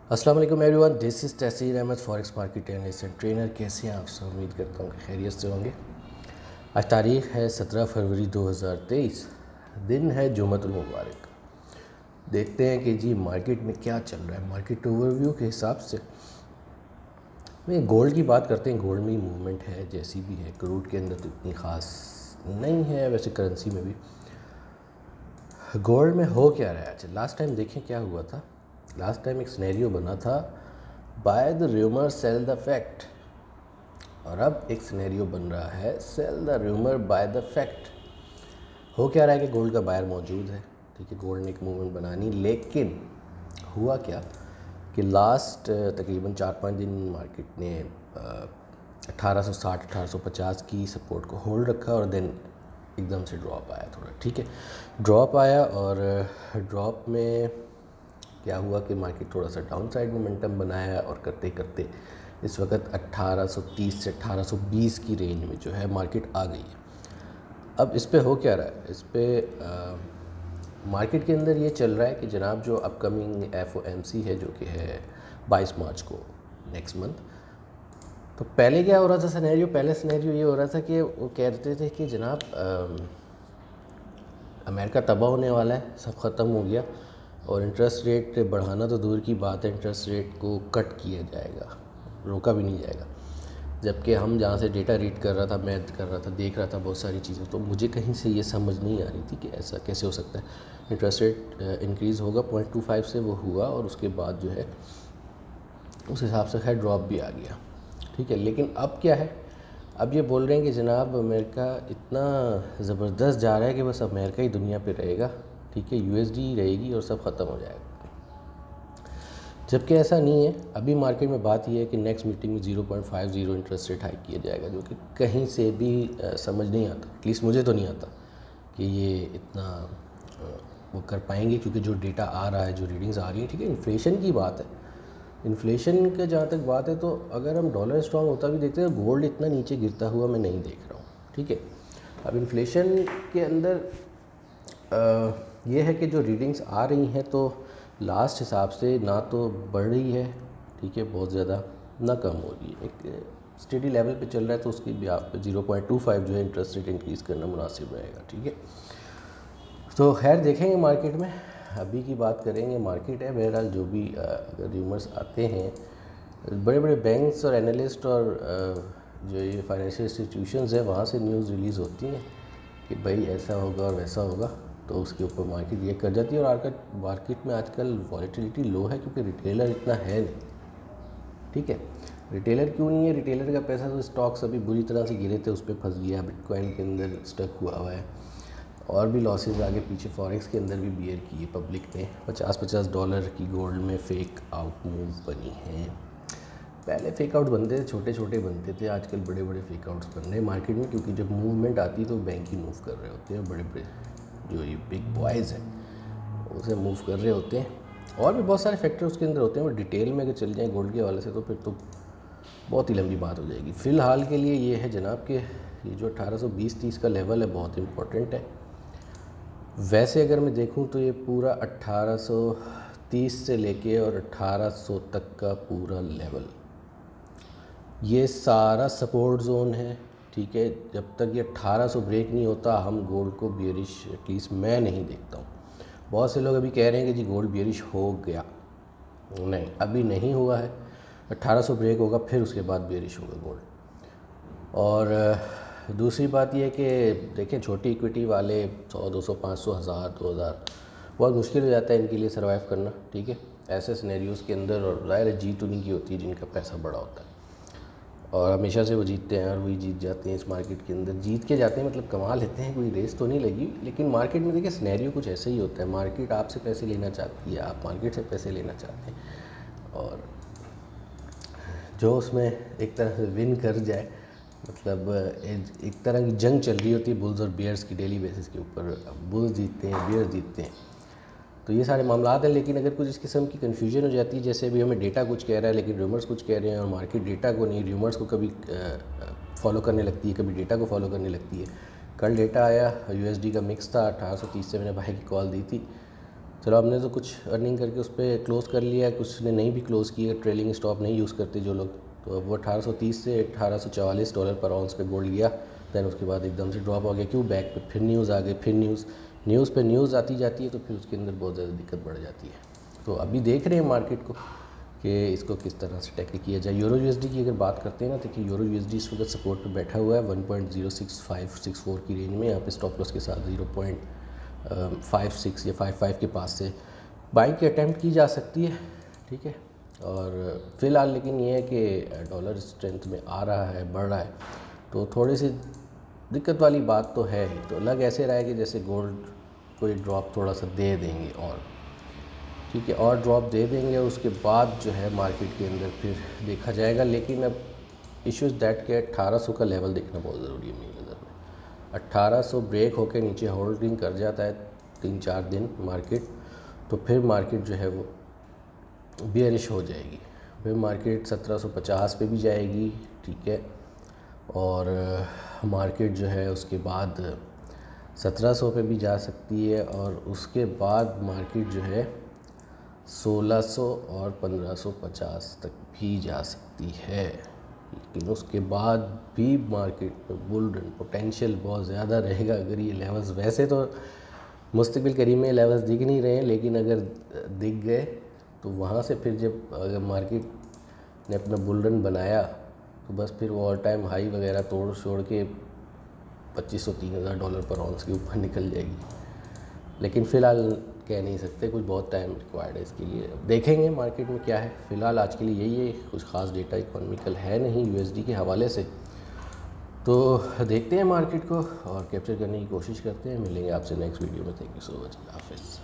अस्सलाम वालेकुम everyone, this is Tahseer Ahmed forex market analyst and trainer. कैसे हैं आप सब? उम्मीद करता हूँ कि खैरियत से होंगे। आज तारीख़ है 17 फरवरी 2023, दिन है जुम्मतुल मुबारक। देखते हैं कि जी मार्केट में क्या चल रहा है। मार्केट ओवरव्यू के हिसाब से मैं गोल्ड की बात करते हैं। गोल्ड में मूवमेंट है जैसी भी है, क्रूड के अंदर तो इतनी ख़ास नहीं है, वैसे करेंसी में भी। गोल्ड में हो क्या रहा है? अच्छा, लास्ट टाइम देखें क्या हुआ था। लास्ट टाइम एक सिनेरियो बना था, buy the rumour sell the fact, और अब एक सिनेरियो बन रहा है, sell the rumour buy the fact. हो क्या रहा है कि गोल्ड का बायर मौजूद है, ठीक है, गोल्ड ने एक मूवमेंट बनानी, लेकिन हुआ क्या कि लास्ट तकरीबन 4-5 दिन मार्केट ने 1860-1850 की सपोर्ट को होल्ड रखा और देन एकदम से ड्रॉप आया थोड़ा, ठीक है, ड्रॉप आया। और ड्रॉप में क्या हुआ कि मार्केट थोड़ा सा डाउन साइड मोमेंटम बनाया और करते करते इस वक्त 1830 से 1820 की रेंज में जो है मार्केट आ गई है। अब इस पे हो क्या रहा है, इस पे मार्केट के अंदर ये चल रहा है कि जनाब जो अपकमिंग FOMC है जो कि है 22 मार्च को, नेक्स्ट मंथ। तो पहले क्या हो रहा था सिनेरियो, पहले सिनेरियो ये हो रहा था कि वो कहते थे कि जनाब अमेरिका तबाह होने वाला है, सब ख़त्म हो गया और इंटरेस्ट रेट बढ़ाना तो दूर की बात है, इंटरेस्ट रेट को कट किया जाएगा, रोका भी नहीं जाएगा। जबकि हम जहाँ से डेटा रीड कर रहा था, मैथ कर रहा था, देख रहा था बहुत सारी चीज़ें, तो मुझे कहीं से ये समझ नहीं आ रही थी कि ऐसा कैसे हो सकता है। इंटरेस्ट रेट इंक्रीज़ होगा 0.25 से, वो हुआ और उसके बाद जो है उस हिसाब से खैर ड्रॉप भी आ गया, ठीक है। लेकिन अब क्या है, अब ये बोल रहे हैं कि जनाब अमेरिका इतना ज़बरदस्त जा रहा है कि बस अमेरिका ही दुनिया पे रहेगा, ठीक है, USD रहेगी और सब ख़त्म हो जाएगा। जबकि ऐसा नहीं है। अभी मार्केट में बात यह है कि नेक्स्ट मीटिंग में 0.50 इंटरेस्ट रेट हाइक किया जाएगा, जो कि कहीं से भी समझ नहीं आता, एटलीस्ट मुझे तो नहीं आता कि ये इतना वो कर पाएंगे, क्योंकि जो डेटा आ रहा है, जो रीडिंग्स आ रही है, ठीक है। इन्फ्लेशन की बात है, इन्फ्लेशन के जहाँ तक बात है, तो अगर हम डॉलर स्ट्रॉन्ग होता भी देखते हैं, गोल्ड इतना नीचे गिरता हुआ मैं नहीं देख रहा हूँ, ठीक है। अब इन्फ्लेशन के अंदर ये है कि जो रीडिंग्स आ रही हैं तो लास्ट हिसाब से ना तो बढ़ रही है, ठीक है, बहुत ज़्यादा, ना कम हो रही है, एक स्टेडी लेवल पे चल रहा है। तो उसकी भी आप 0.25 जो है इंटरेस्ट रेट इंक्रीज़ करना मुनासिब रहेगा, ठीक है। तो खैर देखेंगे मार्केट में, अभी की बात करेंगे। मार्केट है बहरहाल, जो भी अगर र्यूमर्स आते हैं, बड़े बड़े बैंक्स और एनालिस्ट और जो ये फाइनेंशियल इंस्टीट्यूशंस है, वहाँ से न्यूज़ रिलीज़ होती हैं कि भाई ऐसा होगा और वैसा होगा, तो उसके ऊपर मार्केट रिएक्ट कर जाती है। और मार्केट में आजकल वॉलेटिलिटी लो है, क्योंकि रिटेलर इतना है नहीं, ठीक है। रिटेलर क्यों नहीं है? रिटेलर का पैसा तो स्टॉक्स अभी बुरी तरह से गिरे थे, उस पर फंस गया, बिटकॉइन के अंदर स्टक हुआ है, और भी लॉसेस आगे पीछे फॉरेक्स के अंदर भी बियर किए पब्लिक ने। $50-50 की गोल्ड में फेक आउट मूव बनी हैं। पहले फेक आउट बनते थे, छोटे छोटे बनते थे, आजकल बड़े बड़े फेक आउट्स बन रहे हैं मार्केट में, क्योंकि जब मूवमेंट आती है तो बैंक ही मूव कर रहे होते हैं, बड़े बड़े जो ये बिग बॉयज़ हैं उसे मूव कर रहे होते हैं। और भी बहुत सारे फैक्टर उसके अंदर होते हैं, और डिटेल में अगर चल जाएँ गोल्ड के हवाले से तो फिर तो बहुत ही लंबी बात हो जाएगी। फ़िलहाल के लिए ये है जनाब कि ये जो 1820-30 का लेवल है बहुत इम्पोर्टेंट है। वैसे अगर मैं देखूं तो ये पूरा 1830 से लेके और 1800 तक का पूरा लेवल, ये सारा सपोर्ट जोन है, ठीक है। जब तक ये 1800 ब्रेक नहीं होता, हम गोल्ड को बियरिश, एटलीस्ट मैं नहीं देखता हूँ। बहुत से लोग अभी कह रहे हैं कि जी गोल्ड बियरिश हो गया, नहीं, अभी नहीं हुआ है। 1800 ब्रेक होगा, फिर उसके बाद बियरिश होगा गोल्ड। और दूसरी बात यह है कि देखें, छोटी इक्विटी वाले 100, 200, 500, 1000, 2000 बहुत मुश्किल हो जाता है इनके लिए सर्वाइव करना, ठीक है, ऐसे सिनेरियोज़ के अंदर। और ज़ाहिर है जीत उन्हीं की होती है जिनका पैसा बड़ा होता है, और हमेशा से वो जीतते हैं और वही जीत जाते हैं इस मार्केट के अंदर, जीत के जाते हैं, मतलब कमा लेते हैं, कोई रेस तो नहीं लगी। लेकिन मार्केट में देखिए सिनेरियो कुछ ऐसे ही होता है, मार्केट आपसे पैसे लेना चाहती है, आप मार्केट से पैसे लेना चाहते हैं, और जो उसमें एक तरह से विन कर जाए, मतलब एक तरह की जंग चल रही होती है बुल्स और बियर्स की, डेली बेसिस के ऊपर बुल्स जीतते हैं, बियर्स जीतते हैं, तो ये सारे मामलात हैं। लेकिन अगर कुछ इस किस्म की कन्फ्यूजन हो जाती है, जैसे अभी हमें डेटा कुछ कह रहा है लेकिन रूमर्स कुछ कह रहे हैं, और मार्केट डेटा को नहीं, रूमर्स को कभी फॉलो करने लगती है, कभी डेटा को फॉलो करने लगती है। कल डेटा आया, USD का मिक्स था 1830 से, मैंने भाई की कॉल दी थी, चलो हमने तो कुछ अर्निंग करके उस पर क्लोज़ कर लिया, कुछ ने नहीं भी क्लोज़ किया, ट्रेलिंग स्टॉप नहीं यूज़ करते जो लोग, तो अब वो 1830 से $1844 पर आउंस पे गोल्ड गया। दैन उसके बाद एकदम से ड्रॉप हो गया। क्यों? बैक पे फिर न्यूज़ आ गई, फिर न्यूज़ पे न्यूज़ आती जाती है, तो फिर उसके अंदर बहुत ज़्यादा दिक्कत बढ़ जाती है। तो अभी देख रहे हैं मार्केट को कि इसको किस तरह से टैकल किया जाए। यूरो यूएसडी की अगर बात करते हैं ना, तो कि यूरो यूएसडी इस वक्त सपोर्ट पे बैठा हुआ है 1.06564 की रेंज में। यहाँ पे स्टॉप लॉस के साथ 0.56 या 55 के पास से बाइंग की अटैम्प्ट की जा सकती है, ठीक है। और फ़िलहाल लेकिन ये है कि डॉलर स्ट्रेंथ में आ रहा है, बढ़ रहा है, तो थोड़ी सी दिक्कत वाली बात तो है ही। तो लग ऐसे रहा है कि जैसे गोल्ड कोई ड्रॉप थोड़ा सा दे देंगे, और ठीक है, और ड्रॉप दे देंगे, उसके बाद जो है मार्केट के अंदर फिर देखा जाएगा। लेकिन अब इश्यूज़ दैट के 1800 का लेवल देखना बहुत ज़रूरी है मेरी नज़र में। 1800 ब्रेक होकर नीचे होल्डिंग कर जाता है 3-4 दिन मार्केट, तो फिर मार्केट जो है वो बेयरिश हो जाएगी। फिर मार्केट 1750 पे भी जाएगी, ठीक है, और मार्केट जो है उसके बाद 1700 पे भी जा सकती है, और उसके बाद मार्केट जो है 1600 और 1550 तक भी जा सकती है। लेकिन उसके बाद भी मार्केट में बुल रन पोटेंशियल बहुत ज़्यादा रहेगा। अगर ये लेवल्स, वैसे तो मुस्तकिल करीब में लेवल्स दिख नहीं रहे हैं, लेकिन अगर दिख गए तो वहाँ से फिर जब अगर मार्केट ने अपना बुल रन बनाया, तो बस फिर वो ऑल टाइम हाई वगैरह तोड़ छोड़ के $2500-3000 पर आउंस के ऊपर निकल जाएगी। लेकिन फ़िलहाल कह नहीं सकते, कुछ बहुत टाइम रिक्वायर्ड है इसके लिए। अब देखेंगे मार्केट में क्या है। फ़िलहाल आज के लिए यही है, कुछ ख़ास डेटा इकोनॉमिकल है नहीं यूएसडी के हवाले से, तो देखते हैं मार्केट को और कैप्चर करने की कोशिश करते हैं। मिलेंगे आपसे नेक्स्ट वीडियो में। Thank you so much. हाफ़िज़।